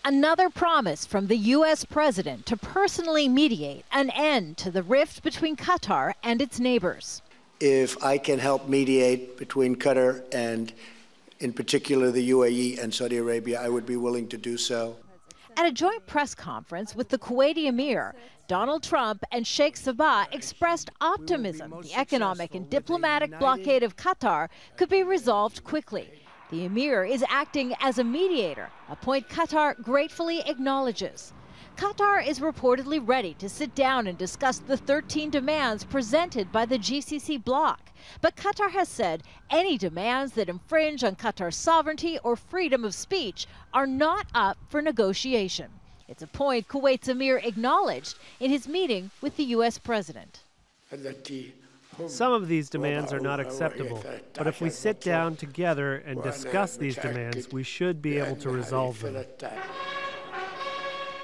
Another promise from the U.S. president to personally mediate an end to the rift between Qatar and its neighbors. If I can help mediate between Qatar and, in particular, the UAE and Saudi Arabia, I would be willing to do so. At a joint press conference with the Kuwaiti EMIR, Donald Trump and Sheikh Sabah expressed optimism the economic and diplomatic blockade of Qatar could be resolved quickly. The EMIR is acting as a mediator, a point Qatar gratefully acknowledges. Qatar is reportedly ready to sit down and discuss the 13 demands presented by the GCC bloc. But Qatar has said any demands that infringe on Qatar's sovereignty or freedom of speech are not up for negotiation. It's a point Kuwait's EMIR acknowledged in his meeting with the U.S. president. Some of these demands are not acceptable, but if we sit down together and discuss these demands, we should be able to resolve them.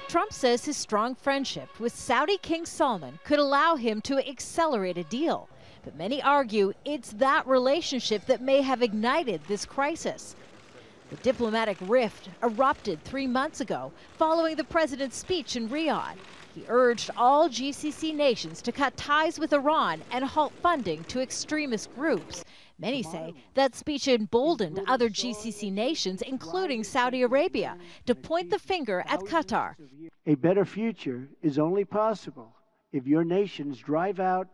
Trump says his strong friendship with Saudi King Salman could allow him to accelerate a deal. But many argue it's that relationship that may have ignited this crisis. The diplomatic rift erupted 3 months ago following the president's speech in Riyadh. He urged all GCC nations to cut ties with Iran and halt funding to extremist groups. Many say that speech emboldened other GCC nations, including Saudi Arabia, to point the finger at Qatar. A better future is only possible if your nations drive out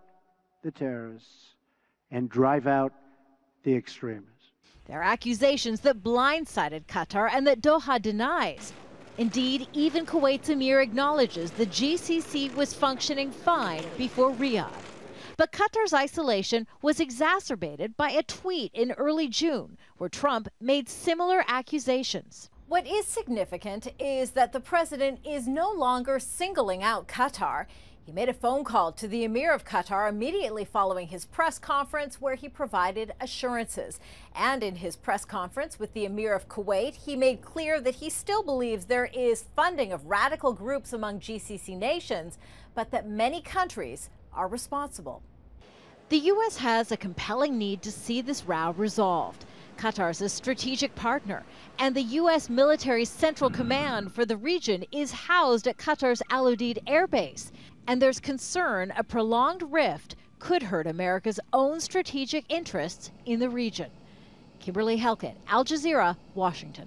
the terrorists and drive out the extremists. There are accusations that blindsided Qatar and that Doha denies. Indeed, even Kuwait's EMIR acknowledges the GCC was functioning fine before Riyadh. But Qatar's isolation was exacerbated by a tweet in early June where Trump made similar accusations. What is significant is that the president is no longer singling out Qatar. He made a phone call to the Emir of Qatar immediately following his press conference where he provided assurances. And in his press conference with the Emir of Kuwait, he made clear that he still believes there is funding of radical groups among GCC nations, but that many countries are responsible. The U.S. has a compelling need to see this row resolved. Qatar's a strategic partner, and the U.S. military's central command for the region is housed at Qatar's Al Udeid air base. And there's concern a prolonged rift could hurt America's own strategic interests in the region. Kimberly, Halkett, Al Jazeera, Washington.